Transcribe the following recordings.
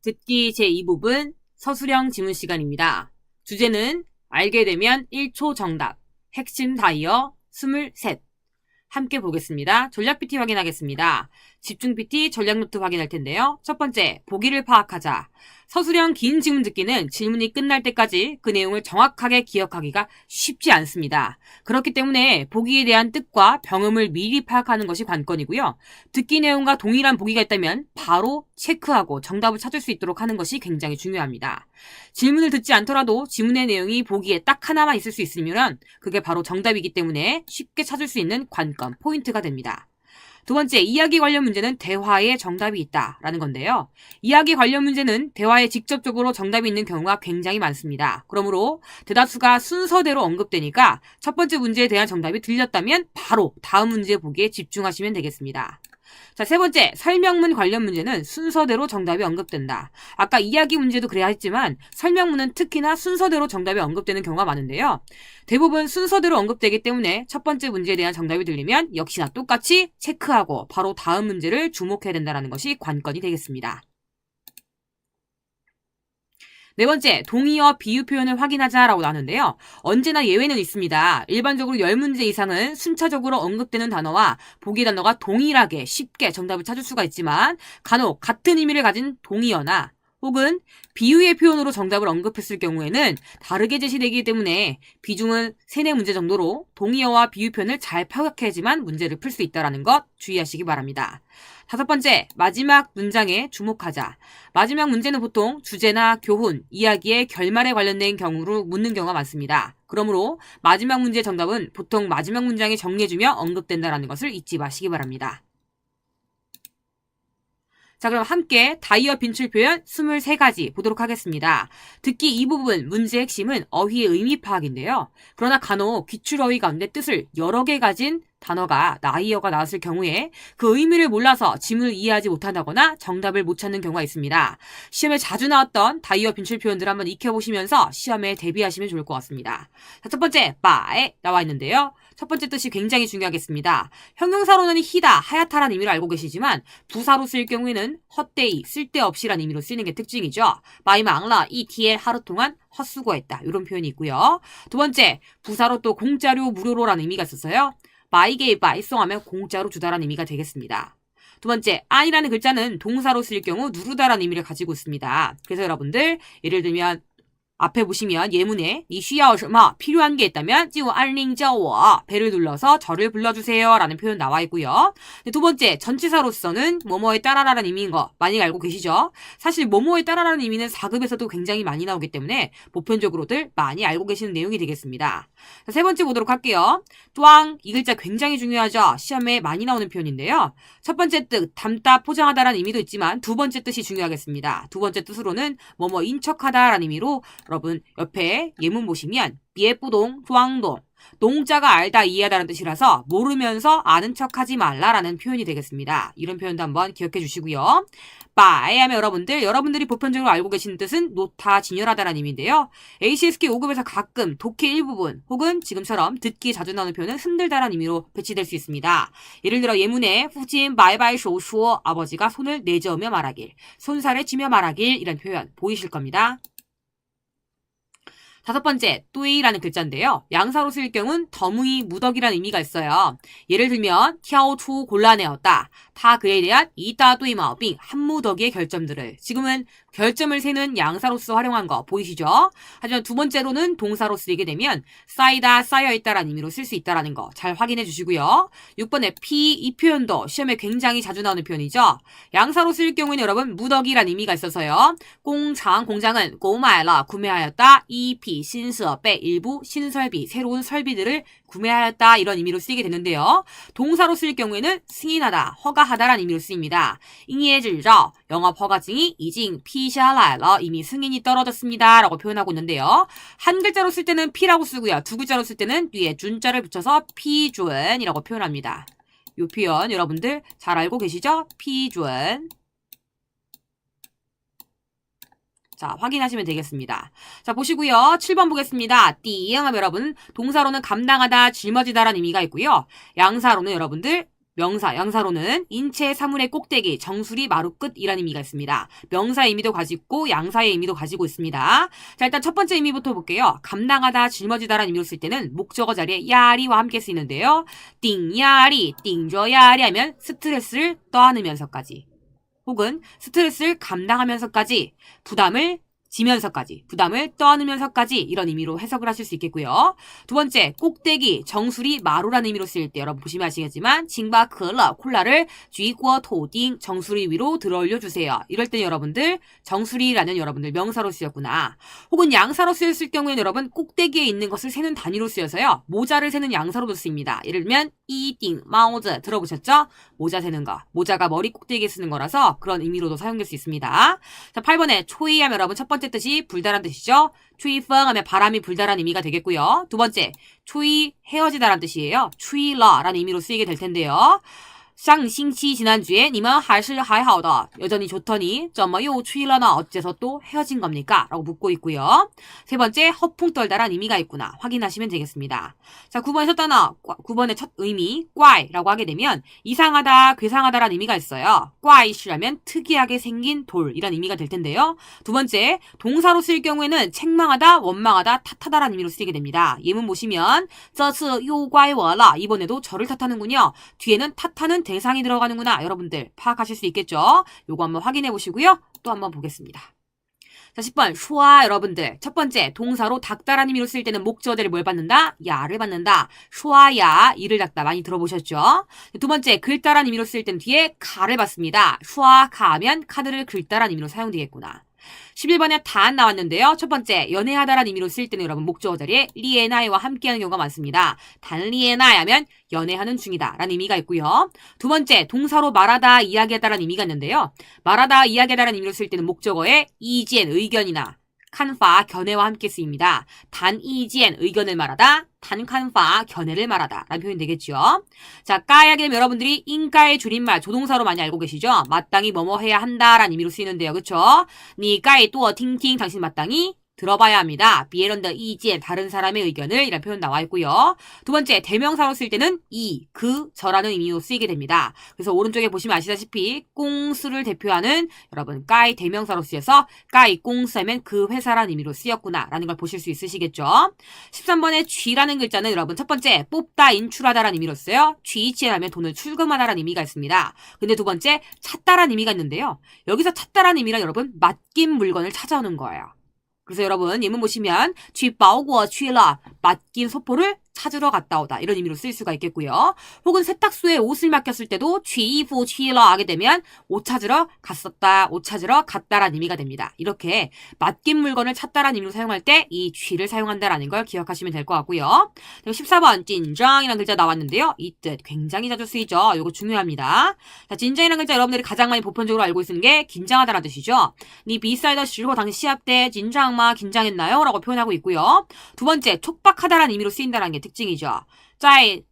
듣기 제2부분 서술형 지문 시간입니다. 주제는 알게 되면 1초 정답, 핵심 다이어 23. 함께 보겠습니다. 전략 PT 확인하겠습니다. 집중 PT 전략 노트 확인할 텐데요. 첫 번째, 보기를 파악하자. 서술형 긴 지문 듣기는 질문이 끝날 때까지 그 내용을 정확하게 기억하기가 쉽지 않습니다. 그렇기 때문에 보기에 대한 뜻과 병음을 미리 파악하는 것이 관건이고요. 듣기 내용과 동일한 보기가 있다면 바로 체크하고 정답을 찾을 수 있도록 하는 것이 굉장히 중요합니다. 질문을 듣지 않더라도 지문의 내용이 보기에 딱 하나만 있을 수 있으면 그게 바로 정답이기 때문에 쉽게 찾을 수 있는 관건, 포인트가 됩니다. 두 번째, 이야기 관련 문제는 대화에 정답이 있다라는 건데요. 이야기 관련 문제는 대화에 직접적으로 정답이 있는 경우가 굉장히 많습니다. 그러므로 대답수가 순서대로 언급되니까 첫 번째 문제에 대한 정답이 들렸다면 바로 다음 문제 보기에 집중하시면 되겠습니다. 자, 세 번째, 설명문 관련 문제는 순서대로 정답이 언급된다. 아까 이야기 문제도 그래야 했지만 설명문은 특히나 순서대로 정답이 언급되는 경우가 많은데요. 대부분 순서대로 언급되기 때문에 첫 번째 문제에 대한 정답이 들리면 역시나 똑같이 체크하고 바로 다음 문제를 주목해야 된다는 것이 관건이 되겠습니다. 네 번째, 동의어 비유 표현을 확인하자라고 나오는데요. 언제나 예외는 있습니다. 일반적으로 10문제 이상은 순차적으로 언급되는 단어와 보기 단어가 동일하게 쉽게 정답을 찾을 수가 있지만 간혹 같은 의미를 가진 동의어나 혹은 비유의 표현으로 정답을 언급했을 경우에는 다르게 제시되기 때문에 비중은 3, 4문제 정도로 동의어와 비유 표현을 잘 파악해야지만 문제를 풀 수 있다는 것 주의하시기 바랍니다. 다섯 번째, 마지막 문장에 주목하자. 마지막 문제는 보통 주제나 교훈, 이야기의 결말에 관련된 경우로 묻는 경우가 많습니다. 그러므로 마지막 문제의 정답은 보통 마지막 문장에 정리해주며 언급된다는 것을 잊지 마시기 바랍니다. 자, 그럼 함께 다이어 빈출 표현 23가지 보도록 하겠습니다. 듣기 이 부분 문제의 핵심은 어휘의 의미 파악인데요. 그러나 간혹 기출어휘 가운데 뜻을 여러 개 가진 단어가 나이어가 나왔을 경우에 그 의미를 몰라서 지문을 이해하지 못한다거나 정답을 못 찾는 경우가 있습니다. 시험에 자주 나왔던 다이어 빈출 표현들을 한번 익혀보시면서 시험에 대비하시면 좋을 것 같습니다. 자, 첫 번째, 바에 나와 있는데요. 첫 번째 뜻이 굉장히 중요하겠습니다. 형용사로는 희다, 하얗다라는 의미를 알고 계시지만 부사로 쓰일 경우에는 헛되이, 쓸데없이라는 의미로 쓰이는 게 특징이죠. 마이망라, 이티엘 하루 동안 헛수고했다. 이런 표현이 있고요. 두 번째, 부사로 또 공짜로, 무료로라는 의미가 있었어요. 마이게이 바이송하면 공짜로 주다라는 의미가 되겠습니다. 두 번째, 안이라는 글자는 동사로 쓰일 경우 누르다라는 의미를 가지고 있습니다. 그래서 여러분들 예를 들면 앞에 보시면 예문에 니需要什么 필요한 게 있다면 就按铃叫我 배를 눌러서 저를 불러주세요 라는 표현 나와 있고요. 두 번째, 전치사로서는 뭐뭐에 따라라는 의미인 거 많이 알고 계시죠? 사실 뭐뭐에 따라라는 의미는 4급에서도 굉장히 많이 나오기 때문에 보편적으로들 많이 알고 계시는 내용이 되겠습니다. 자, 세 번째 보도록 할게요. 뚜앙, 이 글자 굉장히 중요하죠? 시험에 많이 나오는 표현인데요. 첫 번째 뜻, 담다, 포장하다라는 의미도 있지만 두 번째 뜻이 중요하겠습니다. 두 번째 뜻으로는 뭐뭐 인척하다라는 의미로 여러분 옆에 예문 보시면 비에뿌동, 뚜앙동, 농자가 알다, 이해하다라는 뜻이라서 모르면서 아는 척하지 말라라는 표현이 되겠습니다. 이런 표현도 한번 기억해 주시고요. 바에 하면 여러분들이 보편적으로 알고 계시는 뜻은 놓다, 진열하다라는 의미인데요. ACSK 5급에서 가끔 독해 일부분 혹은 지금처럼 듣기 자주 나오는 표현은 흔들다라는 의미로 배치될 수 있습니다. 예를 들어 예문에 후진 바이바이 쇼쇼 아버지가 손을 내저으며 말하길, 손살에 쥐며 말하길 이런 표현 보이실 겁니다. 다섯 번째, 뚜이라는 글자인데요. 양사로 쓰일 경우는 더무이, 무덕이라는 의미가 있어요. 예를 들면 티아오투 곤란해었다. 다 그에 대한 이따 뚜이 마오빙 한무더기의 결점들을 지금은 결점을 세는 양사로서 활용한 거 보이시죠? 하지만 두 번째로는 동사로 쓰이게 되면 쌓이다, 쌓여있다라는 의미로 쓸 수 있다는 거 잘 확인해 주시고요. 6번에 피, 이 표현도 시험에 굉장히 자주 나오는 표현이죠. 양사로 쓰일 경우에는 여러분 무덕이라는 의미가 있어서요. 공장은 고마이라 구매하였다. 이피 신서배 일부 신설비 새로운 설비들을 구매하였다 이런 의미로 쓰이게 되는데요. 동사로 쓰일 경우에는 승인하다, 허가하다라는 의미로 쓰입니다. 잉예질저 영업 허가증이 이징 피샤라라 이미 승인이 떨어졌습니다 라고 표현하고 있는데요. 한 글자로 쓸 때는 피라고 쓰고요. 두 글자로 쓸 때는 뒤에 준자를 붙여서 피준이라고 표현합니다. 이 표현 여러분들 잘 알고 계시죠? 피준. 자, 확인하시면 되겠습니다. 자, 보시고요. 7번 보겠습니다. 띠잉하면 여러분 동사로는 감당하다, 짊어지다라는 의미가 있고요. 양사로는 여러분들 명사, 양사로는 인체, 사물의 꼭대기, 정수리, 마루 끝이라는 의미가 있습니다. 명사의 의미도 가지고 양사의 의미도 가지고 있습니다. 자, 일단 첫 번째 의미부터 볼게요. 감당하다, 짊어지다라는 의미로 쓸 때는 목적어 자리에 야리와 함께 쓰이는데요. 띵야리, 띵저야리 하면 스트레스를 떠안으면서까지 혹은 스트레스를 감당하면서까지 부담을 지면서까지, 부담을 떠안으면서까지 이런 의미로 해석을 하실 수 있겠고요. 두 번째, 꼭대기, 정수리, 마루라는 의미로 쓰일 때 여러분 보시면 아시겠지만 징바 콜라, 콜라를 쥐과 토딩 정수리 위로 들어 올려주세요. 이럴 때 여러분들 정수리라는 여러분들 명사로 쓰였구나. 혹은 양사로 쓰였을 경우에는 여러분 꼭대기에 있는 것을 세는 단위로 쓰여서요. 모자를 세는 양사로도 쓰입니다. 예를 들면 이띵, 마오즈 들어보셨죠? 모자 세는 거. 모자가 머리 꼭대기에 쓰는 거라서 그런 의미로도 사용될 수 있습니다. 자, 8번에 초이 하면 여러분 첫 번째 뜻이 불다란 뜻이죠. 추이펑 하면 바람이 불다란 의미가 되겠고요. 두 번째, 추이 헤어지다란 뜻이에요. 추이러라는 의미로 쓰이게 될 텐데요. 上星期 지난주에 你们还是还好的 여전히 좋더니 怎么又吹了呢 어째서 또 헤어진 겁니까? 라고 묻고 있고요. 세 번째, 허풍 떨다란 의미가 있구나. 확인하시면 되겠습니다. 자, 9번에 쳤다나 9번의 첫 의미 꽈이라고 하게 되면 이상하다, 괴상하다란 의미가 있어요. 꽈이시라면 특이하게 생긴 돌이란 의미가 될 텐데요. 두 번째, 동사로 쓰일 경우에는 책망하다, 원망하다, 탓하다란 의미로 쓰이게 됩니다. 예문 보시면 这次又怪我了 이번에도 저를 탓하는군요. 뒤에는 탓하는 대상이 들어가는구나. 여러분들 파악하실 수 있겠죠? 요거 한번 확인해 보시고요. 또 한번 보겠습니다. 자, 10번 슈아 여러분들 첫 번째 동사로 닦다라는 의미로 쓸 때는 목적어들을 뭘 받는다? 야를 받는다. 슈아야 이를 닦다 많이 들어보셨죠? 두 번째 긁다라는 의미로 쓸 때는 뒤에 가를 받습니다. 슈아 가면 카드를 긁다라는 의미로 사용되겠구나. 11번에 단 나왔는데요. 첫 번째, 연애하다라는 의미로 쓸 때는 여러분 목적어 자리에 리에나이와 함께하는 경우가 많습니다. 단 리에나이 하면 연애하는 중이다 라는 의미가 있고요. 두 번째, 동사로 말하다, 이야기하다라는 의미가 있는데요. 말하다, 이야기하다라는 의미로 쓸 때는 목적어에 이지엔, 의견이나 칸파, 견해와 함께 쓰입니다. 단 이지엔, 의견을 말하다, 단 칸파, 견해를 말하다 라는 표현이 되겠죠. 자, 까야게 되면 여러분들이 인가의 줄임말, 조동사로 많이 알고 계시죠? 마땅히 뭐뭐 해야 한다 라는 의미로 쓰이는데요. 그쵸? 니 까이 또 팅팅, 당신 마땅히 들어봐야 합니다. 비에런더 이지엔, 다른 사람의 의견을 이라는 표현 나와 있고요. 두 번째, 대명사로 쓸 때는 이, 그, 저라는 의미로 쓰이게 됩니다. 그래서 오른쪽에 보시면 아시다시피 꽁스를 대표하는 여러분 까이 대명사로 쓰여서 까이 꽁스 하면 그 회사라는 의미로 쓰였구나 라는 걸 보실 수 있으시겠죠. 13번에 쥐라는 글자는 여러분 첫 번째, 뽑다, 인출하다라는 의미로 써요. 쥐치에 하면 돈을 출금하다라는 의미가 있습니다. 근데 두 번째, 찾다라는 의미가 있는데요. 여기서 찾다라는 의미란 여러분 맡긴 물건을 찾아오는 거예요. 그래서 여러분 예문 보시면 쥐바오고 쥐라 맡긴 소포를 찾으러 갔다 오다 이런 의미로 쓸 수가 있겠고요. 혹은 세탁소에 옷을 맡겼을 때도 쥐이후 쥐러 하게 되면 옷 찾으러 갔었다, 옷 찾으러 갔다라는 의미가 됩니다. 이렇게 맡긴 물건을 찾다라는 의미로 사용할 때 이 쥐를 사용한다라는 걸 기억하시면 될 것 같고요. 그리고 14번 진정이라는 글자 나왔는데요. 이 뜻 굉장히 자주 쓰이죠. 이거 중요합니다. 자, 진정이라는 글자 여러분들이 가장 많이 보편적으로 알고 있는 게 긴장하다라는 뜻이죠. 니 비사이더 시고 당시 시합 때 진장마 긴장했나요? 라고 표현하고 있고요. 두 번째 촉박하다라는 의미로 쓰인다는 게 특징이죠. 在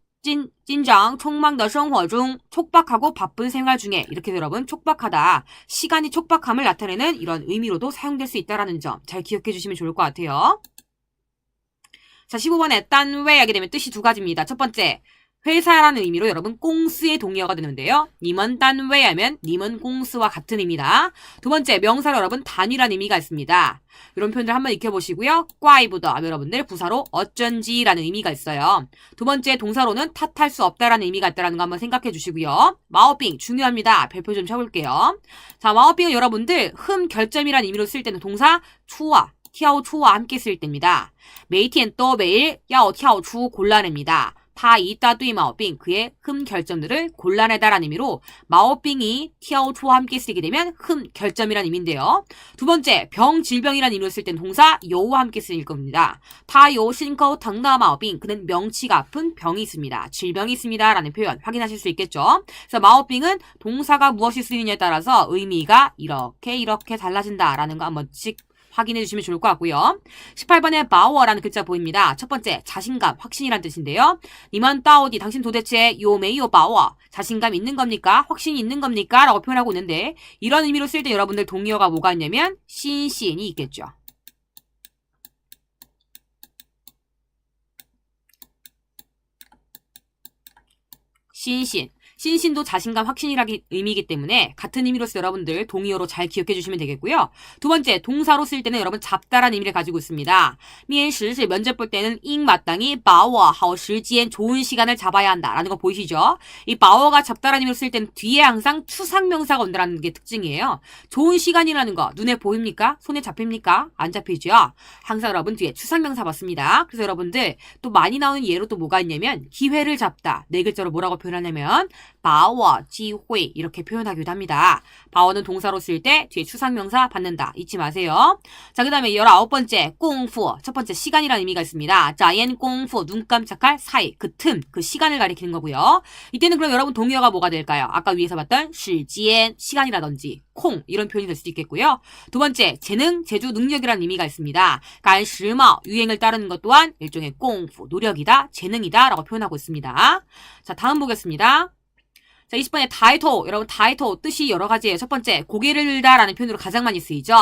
진장 촉망의 생활 중 촉박하고 바쁜 생활 중에 이렇게 여러분 촉박하다 시간이 촉박함을 나타내는 이런 의미로도 사용될 수 있다는 점 잘 기억해 주시면 좋을 것 같아요. 자, 15번에 딴웨이 하게 되면 뜻이 두 가지입니다. 첫 번째 회사라는 의미로 여러분 꽁스의 동의어가 되는데요. 님은 딴웨이 하면 님은 꽁스와 같은 의미다. 두 번째 명사로 여러분 단위라는 의미가 있습니다. 이런 표현들 한번 익혀보시고요. 꽈이보다 여러분들 부사로 어쩐지라는 의미가 있어요. 두 번째 동사로는 탓할 수 없다라는 의미가 있다는 거 한번 생각해 주시고요. 마오빙 중요합니다. 별표 좀 쳐볼게요. 자, 마오빙은 여러분들 흠 결점이라는 의미로 쓸 때는 동사 추와 티아오추와 함께 쓸 때입니다. 매일 또 매일 야오 티아오추 골라냅니다. 다 이따 뚜이 마오빙 그의 흠 결점들을 골라내다라는 의미로 마오빙이 티아오추와 함께 쓰게 되면 흠 결점이라는 의미인데요. 두 번째 병 질병이라는 의미로 쓸 때는 동사 요와 함께 쓰일 겁니다. 타요 신커 당나 마오빙 그는 명치가 아픈 병이 있습니다. 질병이 있습니다 라는 표현 확인하실 수 있겠죠. 그래서 마오빙은 동사가 무엇이 쓰이느냐에 따라서 의미가 이렇게 달라진다 라는 거 한 번씩 확인해 주시면 좋을 것 같고요. 18번에 바워라는 글자 보입니다. 첫 번째 자신감, 확신이란 뜻인데요. 니만 따오디 당신 도대체 요메이요 바워 자신감 있는 겁니까? 확신이 있는 겁니까? 라고 표현하고 있는데 이런 의미로 쓸 때 여러분들 동의어가 뭐가 있냐면 신신이 있겠죠. 신신 신신도 자신감, 확신이라는 의미이기 때문에 같은 의미로서 여러분들 동의어로 잘 기억해 주시면 되겠고요. 두 번째, 동사로 쓸 때는 여러분 잡다라는 의미를 가지고 있습니다. 면시, 면접 볼 때는 잉 마땅히 把握好时间, 좋은 시간을 잡아야 한다라는 거 보이시죠? 이 把握가 잡다라는 의미로 쓸 때는 뒤에 항상 추상명사가 온다라는 게 특징이에요. 좋은 시간이라는 거 눈에 보입니까? 손에 잡힙니까? 안 잡히죠? 항상 여러분 뒤에 추상명사 봤습니다. 그래서 여러분들 또 많이 나오는 예로 또 뭐가 있냐면 기회를 잡다. 네 글자로 뭐라고 표현하냐면 把握机会 이렇게 표현하기도 합니다. 把握는 동사로 쓸 때 뒤에 추상명사 받는다. 잊지 마세요. 자, 그 다음에 19번째 공부. 첫 번째 시간이라는 의미가 있습니다. 자연 공부, 눈 깜짝할 사이, 그 틈, 그 시간을 가리키는 거고요. 이때는 그럼 여러분 동의어가 뭐가 될까요? 아까 위에서 봤던 时间, 시간이라든지 콩 이런 표현이 될 수도 있겠고요. 두 번째, 재능, 재주, 능력이라는 의미가 있습니다. 赶时髦, 유행을 따르는 것 또한 일종의 공부, 노력이다, 재능이다 라고 표현하고 있습니다. 자, 다음 보겠습니다. 자, 20번에 다이토. 여러분, 다이토 뜻이 여러 가지예요. 첫 번째, 고개를 들다 라는 표현으로 가장 많이 쓰이죠.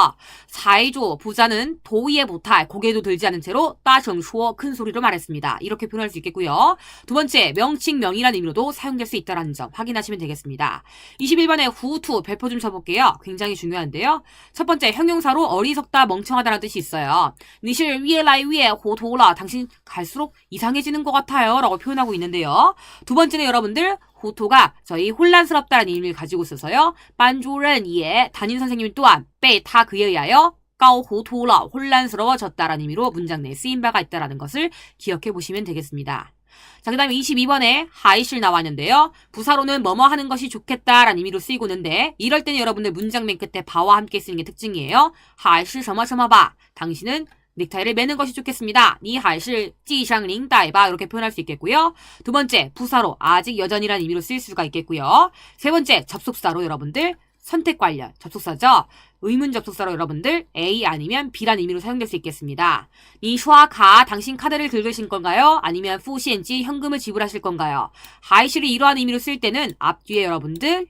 사이조, 부자는 도의에 못할, 고개도 들지 않은 채로 따정쇼, 큰 소리로 말했습니다. 이렇게 표현할 수 있겠고요. 두 번째, 명칭, 명이라는 의미로도 사용될 수 있다는 점 확인하시면 되겠습니다. 21번에 후투, 별표 좀 쳐볼게요. 굉장히 중요한데요. 첫 번째, 형용사로 어리석다, 멍청하다라는 뜻이 있어요. 你是越来越糊涂了. 당신 갈수록 이상해지는 것 같아요. 라고 표현하고 있는데요. 두 번째는 여러분들, 후토가 저희 혼란스럽다는 의미를 가지고 있어서요. 반주른 예, 담임 선생님 또한 타 그에 의하여 까오후토라 혼란스러워졌다라는 의미로 문장 내에 쓰인 바가 있다는 것을 기억해 보시면 되겠습니다. 자, 그 다음에 22번에 하이실 나왔는데요. 부사로는 뭐뭐 하는 것이 좋겠다라는 의미로 쓰이고 있는데 이럴 때는 여러분들 문장 맨 끝에 바와 함께 쓰는 게 특징이에요. 하이실 셔머셔머바. 당신은 넥타이를 매는 것이 좋겠습니다. 니 하이실 찌샹링 따이바 이렇게 표현할 수 있겠고요. 두 번째, 부사로 아직 여전이라는 의미로 쓰일 수가 있겠고요. 세 번째, 접속사로 여러분들 선택 관련 접속사죠. 의문 접속사로 여러분들 A 아니면 B라는 의미로 사용될 수 있겠습니다. 니 슈아카 당신 카드를 긁으실 건가요? 아니면 푸시엔지 현금을 지불하실 건가요? 하이실이 이러한 의미로 쓸 때는 앞뒤에 여러분들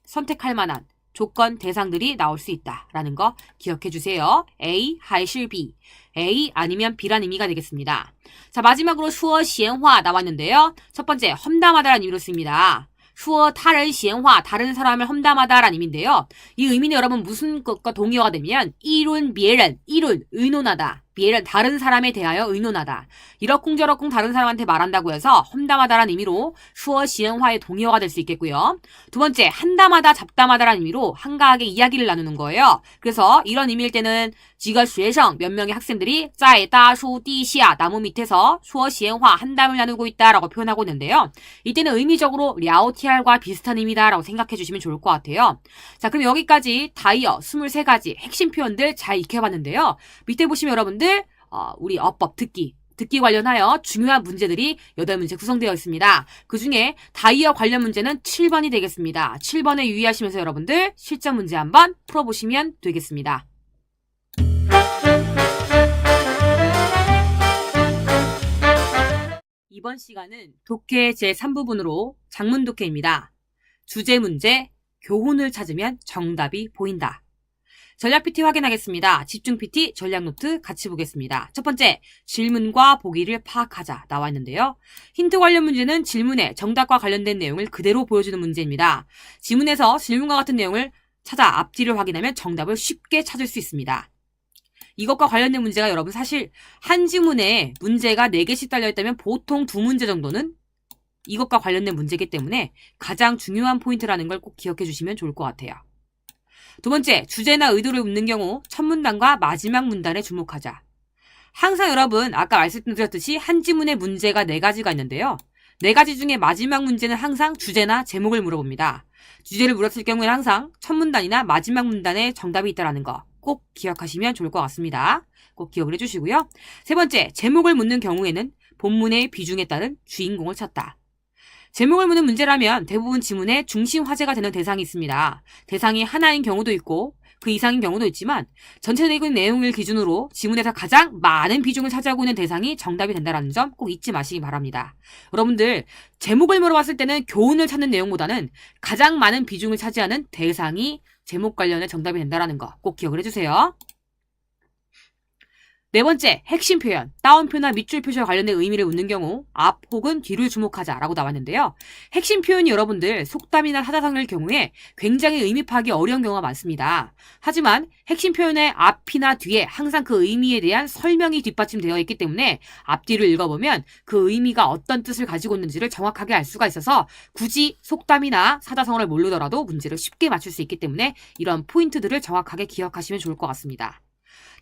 선택할 만한 조건, 대상들이 나올 수 있다라는 거 기억해 주세요. A, 하이실 B. A 아니면 B란 의미가 되겠습니다. 자, 마지막으로 슈어 시엔화 나왔는데요. 첫 번째, 험담하다라는 의미로 씁니다. 슈어 타른 시엔화, 다른 사람을 험담하다라는 의미인데요. 이 의미는 여러분 무슨 것과 동의어가 되면 이룬, 비에른, 이룬, 의논하다. 비에른, 다른 사람에 대하여 의논하다. 이러쿵저러쿵 다른 사람한테 말한다고 해서 험담하다라는 의미로 슈어 시엔화의 동의어가 될 수 있겠고요. 두 번째, 한담하다, 잡담하다라는 의미로 한가하게 이야기를 나누는 거예요. 그래서 이런 의미일 때는 지가 쉐성, 몇 명의 학생들이 짜이 따수 띠시아, 나무 밑에서 슈어 시엔화, 한담을 나누고 있다라고 표현하고 있는데요. 이때는 의미적으로 랴오티알과 비슷한 의미다라고 생각해 주시면 좋을 것 같아요. 자, 그럼 여기까지 다이어 23가지 핵심 표현들 잘 익혀봤는데요. 밑에 보시면 여러분들 우리 어법 듣기 관련하여 중요한 문제들이 8문제 구성되어 있습니다. 그 중에 다이어 관련 문제는 7번이 되겠습니다. 7번에 유의하시면서 여러분들 실전 문제 한번 풀어보시면 되겠습니다. 이번 시간은 독해 제3부분으로 장문 독해입니다. 주제 문제, 교훈을 찾으면 정답이 보인다. 전략 PT 확인하겠습니다. 집중 PT, 전략 노트 같이 보겠습니다. 첫 번째, 질문과 보기를 파악하자 나와 있는데요. 힌트 관련 문제는 질문에 정답과 관련된 내용을 그대로 보여주는 문제입니다. 지문에서 질문과 같은 내용을 찾아 앞뒤를 확인하면 정답을 쉽게 찾을 수 있습니다. 이것과 관련된 문제가 여러분 사실 한 지문에 문제가 4개씩 달려있다면 보통 2문제 정도는 이것과 관련된 문제이기 때문에 가장 중요한 포인트라는 걸 꼭 기억해 주시면 좋을 것 같아요. 두 번째, 주제나 의도를 묻는 경우 첫 문단과 마지막 문단에 주목하자. 항상 여러분 아까 말씀드렸듯이 한 지문에 문제가 4가지가 있는데요. 4가지 중에 마지막 문제는 항상 주제나 제목을 물어봅니다. 주제를 물었을 경우에는 항상 첫 문단이나 마지막 문단에 정답이 있다는 거 꼭 기억하시면 좋을 것 같습니다. 꼭 기억을 해주시고요. 세 번째, 제목을 묻는 경우에는 본문의 비중에 따른 주인공을 찾다. 제목을 묻는 문제라면 대부분 지문에 중심 화제가 되는 대상이 있습니다. 대상이 하나인 경우도 있고 그 이상인 경우도 있지만 전체적인 내용을 기준으로 지문에서 가장 많은 비중을 차지하고 있는 대상이 정답이 된다는 점 꼭 잊지 마시기 바랍니다. 여러분들 제목을 물어봤을 때는 교훈을 찾는 내용보다는 가장 많은 비중을 차지하는 대상이 제목 관련해 정답이 된다는 거 꼭 기억을 해주세요. 네 번째, 핵심 표현. 따옴표나 밑줄 표시와 관련된 의미를 묻는 경우 앞 혹은 뒤를 주목하자라고 나왔는데요. 핵심 표현이 여러분들 속담이나 사자성어일 경우에 굉장히 의미 파악이 어려운 경우가 많습니다. 하지만 핵심 표현의 앞이나 뒤에 항상 그 의미에 대한 설명이 뒷받침되어 있기 때문에 앞뒤를 읽어보면 그 의미가 어떤 뜻을 가지고 있는지를 정확하게 알 수가 있어서 굳이 속담이나 사자성어를 모르더라도 문제를 쉽게 맞출 수 있기 때문에 이런 포인트들을 정확하게 기억하시면 좋을 것 같습니다.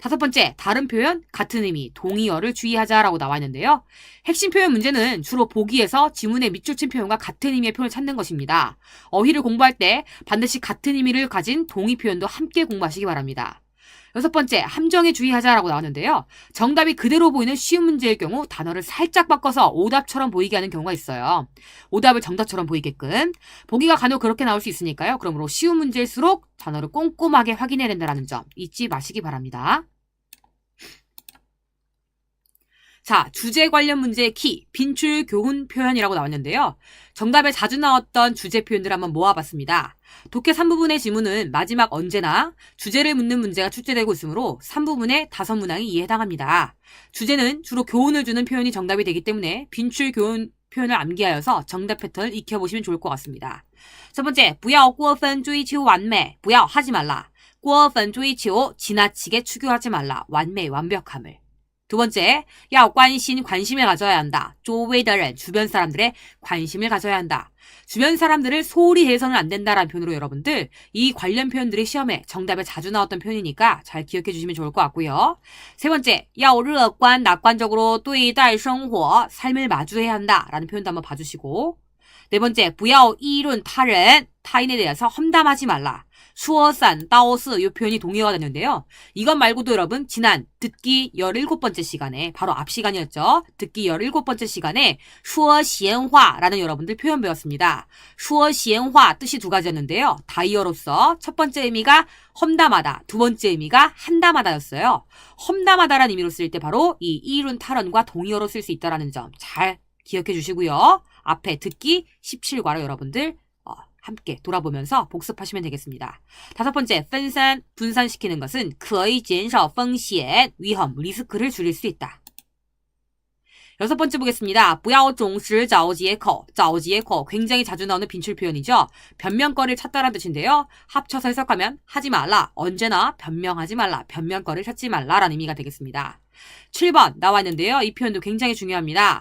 다섯 번째, 다른 표현, 같은 의미, 동의어를 주의하자라고 나와 있는데요. 핵심 표현 문제는 주로 보기에서 지문의 밑줄 친 표현과 같은 의미의 표현을 찾는 것입니다. 어휘를 공부할 때 반드시 같은 의미를 가진 동의 표현도 함께 공부하시기 바랍니다. 여섯 번째, 함정에 주의하자라고 나왔는데요. 정답이 그대로 보이는 쉬운 문제일 경우 단어를 살짝 바꿔서 오답처럼 보이게 하는 경우가 있어요. 오답을 정답처럼 보이게끔. 보기가 간혹 그렇게 나올 수 있으니까요. 그러므로 쉬운 문제일수록 단어를 꼼꼼하게 확인해야 된다는 점 잊지 마시기 바랍니다. 자, 주제 관련 문제의 키, 빈출 교훈 표현이라고 나왔는데요. 정답에 자주 나왔던 주제 표현들을 한번 모아봤습니다. 독해 3부분의 지문은 마지막 언제나 주제를 묻는 문제가 출제되고 있으므로 3부분의 5문항이 이에 해당합니다. 주제는 주로 교훈을 주는 표현이 정답이 되기 때문에 빈출 교훈 표현을 암기하여서 정답 패턴을 익혀보시면 좋을 것 같습니다. 첫 번째, 不要过分追求完美, 不要하지 말라. 过分追求, 지나치게 추구하지 말라. 완美, 완벽함을. 두 번째, 要关心, 관심을 가져야 한다. 周围的人, 주변 사람들의 관심을 가져야 한다. 주변 사람들을 소홀히 해서는 안 된다라는 표현으로 여러분들 이 관련 표현들이 시험에 정답에 자주 나왔던 표현이니까 잘 기억해 주시면 좋을 것 같고요. 세 번째, 要乐观, 낙관적으로 对待生活, 삶을 마주해야 한다라는 표현도 한번 봐주시고. 네 번째, 不要议论他人, 타인에 대해서 험담하지 말라. 수어산, 따오스 이 표현이 동의어가 됐는데요. 이것 말고도 여러분 지난 듣기 17번째 시간에 바로 앞 시간이었죠. 듣기 17번째 시간에 수어시엔화라는 여러분들 표현 배웠습니다. 수어시엔화 뜻이 두 가지였는데요. 다이어로서 첫 번째 의미가 험담하다, 두 번째 의미가 한담하다였어요. 험담하다라는 의미로 쓸 때 바로 이 이룬 탈언과 동의어로 쓸 수 있다는 점 잘 기억해 주시고요. 앞에 듣기 17과로 여러분들 함께 돌아보면서 복습하시면 되겠습니다. 다섯 번째, 분산, 분산시키는 것은 可以减少风险, 위험, 리스크를 줄일 수 있다. 여섯 번째 보겠습니다. 不要总是找借口, 找借口 굉장히 자주 나오는 빈출 표현이죠. 변명거리를 찾다라는 뜻인데요. 합쳐서 해석하면 하지 말라, 언제나 변명하지 말라, 변명거리를 찾지 말라라는 의미가 되겠습니다. 7번 나와 있는데요. 이 표현도 굉장히 중요합니다.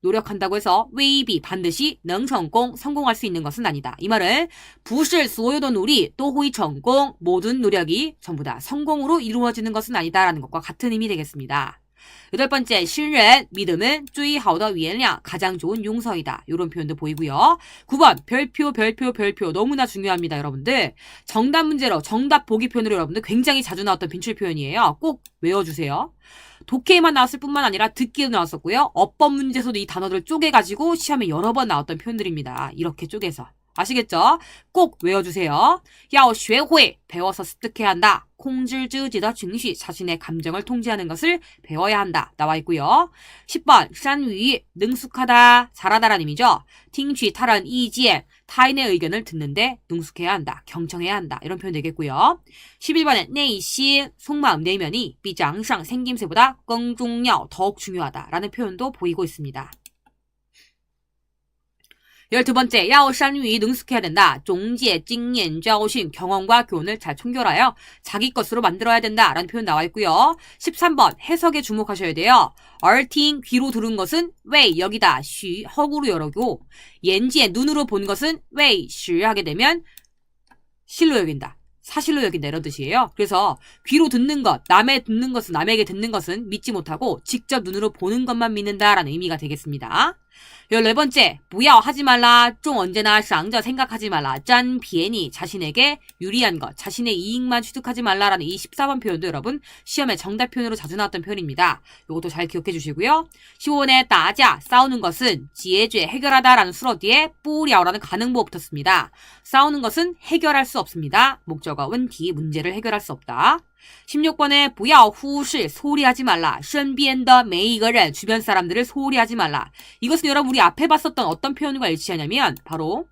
노력한다고 해서 웨이비 반드시 능성공 성공할 수 있는 것은 아니다. 이 말은 不是所有的努力都会成功, 모든 노력이 전부 다 성공으로 이루어지는 것은 아니다라는 것과 같은 의미 되겠습니다. 여덟 번째, 신ren, 믿음은 最好的原谅, 가장 좋은 용서이다. 이런 표현도 보이고요. 9번, 별표 너무나 중요합니다, 여러분들. 정답 문제로 정답 보기 표현으로 여러분들 굉장히 자주 나왔던 빈출 표현이에요. 꼭 외워주세요. 독해에만 나왔을 뿐만 아니라 듣기도 나왔었고요. 어법 문제에서도 이 단어들을 쪼개가지고 시험에 여러 번 나왔던 표현들입니다. 이렇게 쪼개서. 아시겠죠? 꼭 외워주세요. 要学会, 배워서 습득해야 한다. 控制自己的情绪, 자신의 감정을 통제하는 것을 배워야 한다. 나와 있고요. 10번, 善于, 능숙하다, 잘하다라는 의미죠. 听取他人意见, 타인의 의견을 듣는데 능숙해야 한다. 경청해야 한다. 이런 표현 되겠고요. 11번은 内心, 속마음, 내면이 比长相, 생김새보다 更重要, 더욱 중요하다. 라는 표현도 보이고 있습니다. 12번째, 要善于 능숙해야 된다. 总结经验教训, 경험과 교훈을 잘 총결하여 자기 것으로 만들어야 된다. 라는 표현 나와 있고요. 13번, 해석에 주목하셔야 돼요. 얼팅, 귀로 들은 것은 웨이, 여기다, 쉬, 허구로 여러고, 옌지에, 눈으로 본 것은 웨이, 쉬 하게 되면 실로 여긴다. 사실로 여긴다 이런 뜻이에요. 그래서 귀로 듣는 것, 남에게 듣는 것은 믿지 못하고 직접 눈으로 보는 것만 믿는다라는 의미가 되겠습니다. 14번째, 不要 하지 말라, 좀 언제나 쌍저 생각하지 말라, 짠 비엔이 자신에게 유리한 것, 자신의 이익만 취득하지 말라라는 이 14번 표현도 여러분 시험에 정답 표현으로 자주 나왔던 표현입니다. 이것도 잘 기억해 주시고요. 15번에 따자, 싸우는 것은 지혜죄, 해결하다라는 수어 뒤에 뿌려라는 가능보호 붙었습니다. 싸우는 것은 해결할 수 없습니다. 목적어 원티, 문제를 해결할 수 없다. 16번에 不要忽视, 소홀히 하지 말라. 身边的每一个人, 주변 사람들을 소홀히 하지 말라. 이것은 여러분 우리 앞에 봤었던 어떤 표현과 일치하냐면 바로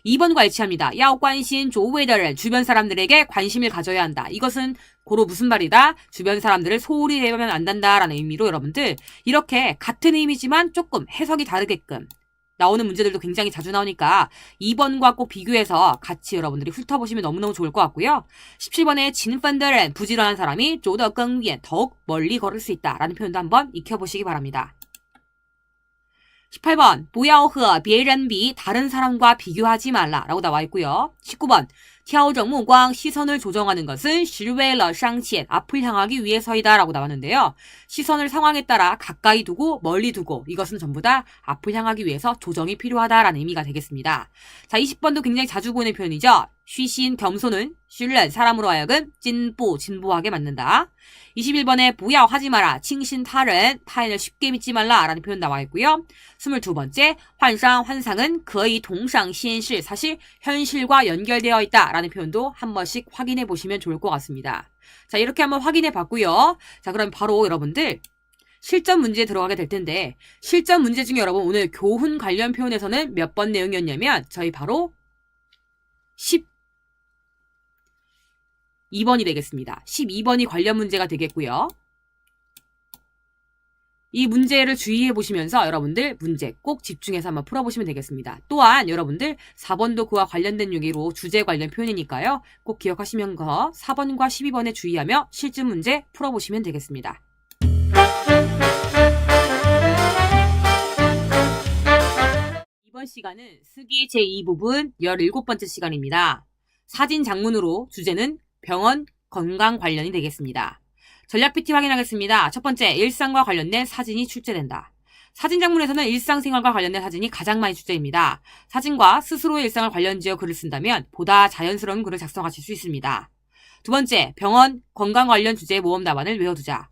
2번과 일치합니다. 要关心周围的人 주변 사람들에게 관심을 가져야 한다. 이것은 고로 무슨 말이다? 주변 사람들을 소홀히 대하면 안 된다라는 의미로 여러분들 이렇게 같은 의미지만 조금 해석이 다르게끔 나오는 문제들도 굉장히 자주 나오니까 2번과 꼭 비교해서 같이 여러분들이 훑어보시면 너무너무 좋을 것 같고요. 17번에 진펀들은 부지런한 사람이 走得更远 더욱 멀리 걸을 수 있다라는 표현도 한번 익혀보시기 바랍니다. 18번 不要和别人比 다른 사람과 비교하지 말라 라고 나와 있고요. 19번 调整目光 시선을 조정하는 것은 是为了上前 앞을 향하기 위해서이다 라고 나왔는데요. 시선을 상황에 따라 가까이 두고 멀리 두고 이것은 전부 다 앞을 향하기 위해서 조정이 필요하다라는 의미가 되겠습니다. 자, 20번도 굉장히 자주 보이는 표현이죠. 쉬신 겸손은 训련 사람으로 하여금 진보하게 만든다. 21번에 不要 하지 마라. 칭신 타른 타인을 쉽게 믿지 말라 라는 표현 나와 있고요. 22번째 환상은 거의 동상시현실 사실 현실과 연결되어 있다 라는 표현도 한 번씩 확인해 보시면 좋을 것 같습니다. 자, 이렇게 한번 확인해 봤고요. 자, 그럼 바로 여러분들 실전 문제에 들어가게 될 텐데 실전 문제 중에 여러분 오늘 교훈 관련 표현에서는 몇 번 내용이었냐면 저희 바로 12번이 되겠습니다. 12번이 관련 문제가 되겠고요. 이 문제를 주의해 보시면서 여러분들 문제 꼭 집중해서 한번 풀어보시면 되겠습니다. 또한 여러분들 4번도 그와 관련된 용어로 주제 관련 표현이니까요. 꼭 기억하시면서 4번과 12번에 주의하며 실전 문제 풀어보시면 되겠습니다. 이번 시간은 쓰기 제2부분 17번째 시간입니다. 사진 장문으로 주제는 병원 건강 관련이 되겠습니다. 전략 PT 확인하겠습니다. 첫 번째, 일상과 관련된 사진이 출제된다. 사진 장문에서는 일상생활과 관련된 사진이 가장 많이 출제됩니다. 사진과 스스로의 일상을 관련지어 글을 쓴다면 보다 자연스러운 글을 작성하실 수 있습니다. 두 번째, 병원 건강 관련 주제의 모험 답안을 외워두자.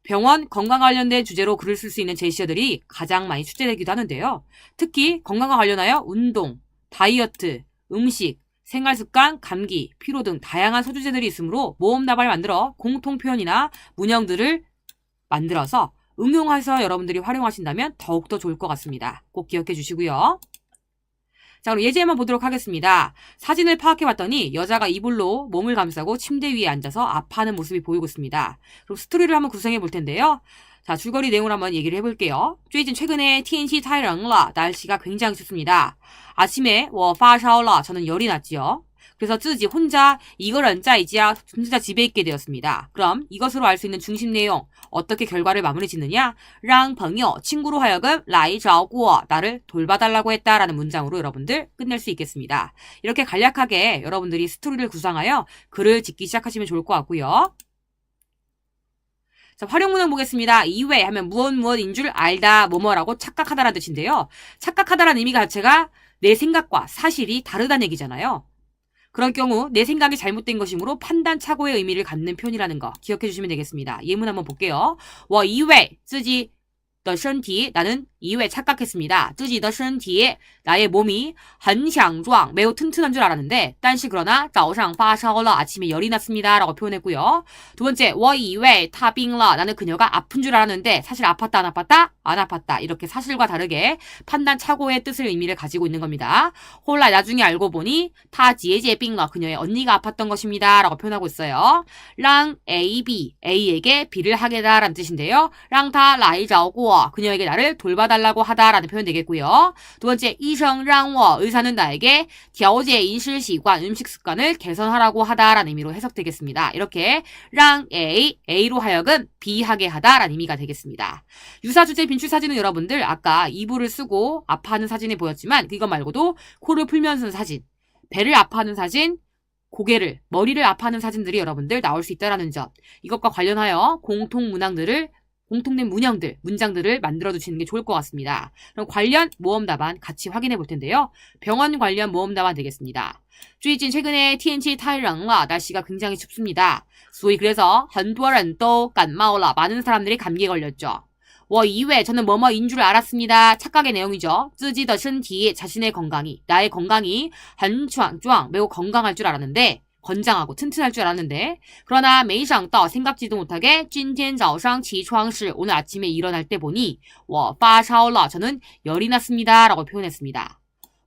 병원 건강 관련된 주제로 글을 쓸 수 있는 제시어들이 가장 많이 출제되기도 하는데요. 특히 건강과 관련하여 운동, 다이어트, 음식, 생활습관, 감기, 피로 등 다양한 소주제들이 있으므로 모험 답안을 만들어 공통 표현이나 문형들을 만들어서 응용해서 여러분들이 활용하신다면 더욱더 좋을 것 같습니다. 꼭 기억해 주시고요. 자, 그럼 예제 한번 보도록 하겠습니다. 사진을 파악해봤더니 여자가 이불로 몸을 감싸고 침대 위에 앉아서 아파하는 모습이 보이고 있습니다. 그럼 스토리를 한번 구성해 볼 텐데요. 자, 줄거리 내용을 한번 얘기를 해볼게요. 최근에 TNC 타이렁라 날씨가 굉장히 춥습니다. 아침에 我发烧了 저는 열이 났지요. 그래서 自己 혼자 一个人在家 혼자 집에 있게 되었습니다. 그럼 이것으로 알 수 있는 중심 내용 어떻게 결과를 마무리 짓느냐? 让朋友 친구로 하여금 来找我 나를 돌봐달라고 했다라는 문장으로 여러분들 끝낼 수 있겠습니다. 이렇게 간략하게 여러분들이 스토리를 구상하여 글을 짓기 시작하시면 좋을 것 같고요. 자, 활용 문항 보겠습니다. 이외 하면 무엇인 줄 알다, 뭐뭐라고 착각하다라는 뜻인데요. 착각하다라는 의미 자체가 내 생각과 사실이 다르다는 얘기잖아요. 그럴 경우 내 생각이 잘못된 것이므로 판단 착오의 의미를 갖는 표현이라는 거 기억해 주시면 되겠습니다. 예문 한번 볼게요. 我以为自己的身体 나는 이외 착각했습니다. 自己的身体 나의 몸이 很强壮 매우 튼튼한 줄 알았는데 但是 그러나 早上发烧了 아침에 열이 났습니다 라고 표현했고요. 두 번째 我以为他病了 나는 그녀가 아픈 줄 알았는데 사실 아팠다 안 아팠다? 안 아팠다. 이렇게 사실과 다르게 판단 착오의 뜻을 의미를 가지고 있는 겁니다. 홀라 나중에 알고 보니 他姐姐病了 그녀의 언니가 아팠던 것입니다 라고 표현하고 있어요. 让 A, B, A에게 B를 하게다 라는 뜻인데요. 让他来找我 그녀에게 나를 돌봐달라고 하다라는 표현 되겠고요. 두 번째, 医生让我 의사는 나에게 调节饮食习惯 음식 습관을 개선하라고 하다라는 의미로 해석되겠습니다. 이렇게 让 A, A로 하여금 B 하게 하다라는 의미가 되겠습니다. 유사 주제 빈출 사진은 여러분들 아까 이불을 쓰고 아파하는 사진이 보였지만 이거 말고도 코를 풀면서 사진, 배를 아파하는 사진, 고개를, 머리를 아파하는 사진들이 여러분들 나올 수 있다는 점. 이것과 관련하여 공통된 문형들, 문장들을 만들어 두시는 게 좋을 것 같습니다. 그럼 관련 모험 답안 같이 확인해 볼 텐데요. 병원 관련 모험 답안 되겠습니다. 최근에 TNC 타이렁라 날씨가 굉장히 춥습니다. 所以 그래서 很多人都感冒了 많은 사람들이 감기에 걸렸죠. 我以为 저는 뭐뭐인 줄 알았습니다. 착각의 내용이죠. 自己的身体 자신의 건강이, 나의 건강이 很强壮 매우 건강할 줄 알았는데 건장하고 튼튼할 줄 알았는데 그러나 没想到 생각지도 못하게 今天早上起床时 오늘 아침에 일어날 때 보니 我发烧了 저는 열이 났습니다 라고 표현했습니다.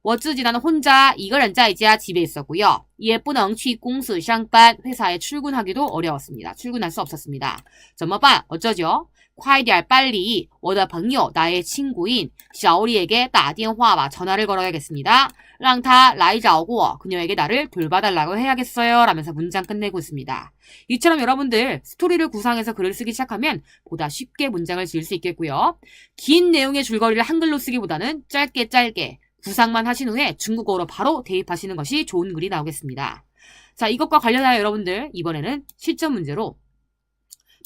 我自己 나는 혼자 一个人在家 집에 있었고요. 也不能去公司上班 회사에 출근하기도 어려웠습니다. 출근할 수 없었습니다. 怎么办? 어쩌죠? 快点 빨리 我的朋友 나의 친구인 샤오리에게 打电话와 전화를 걸어야겠습니다. 让他来找我 그녀에게 나를 돌봐달라고 해야겠어요. 라면서 문장 끝내고 있습니다. 이처럼 여러분들 스토리를 구상해서 글을 쓰기 시작하면 보다 쉽게 문장을 지을 수 있겠고요. 긴 내용의 줄거리를 한글로 쓰기보다는 짧게 구상만 하신 후에 중국어로 바로 대입하시는 것이 좋은 글이 나오겠습니다. 자, 이것과 관련하여 여러분들 이번에는 실전 문제로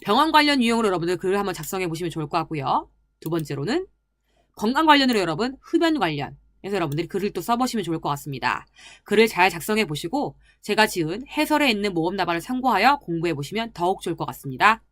병원 관련 유형으로 여러분들 글을 한번 작성해 보시면 좋을 것 같고요. 두 번째로는 건강 관련으로 여러분 흡연 관련 해서 여러분들이 글을 또 써보시면 좋을 것 같습니다. 글을 잘 작성해 보시고 제가 지은 해설에 있는 모범 답안을 참고하여 공부해 보시면 더욱 좋을 것 같습니다.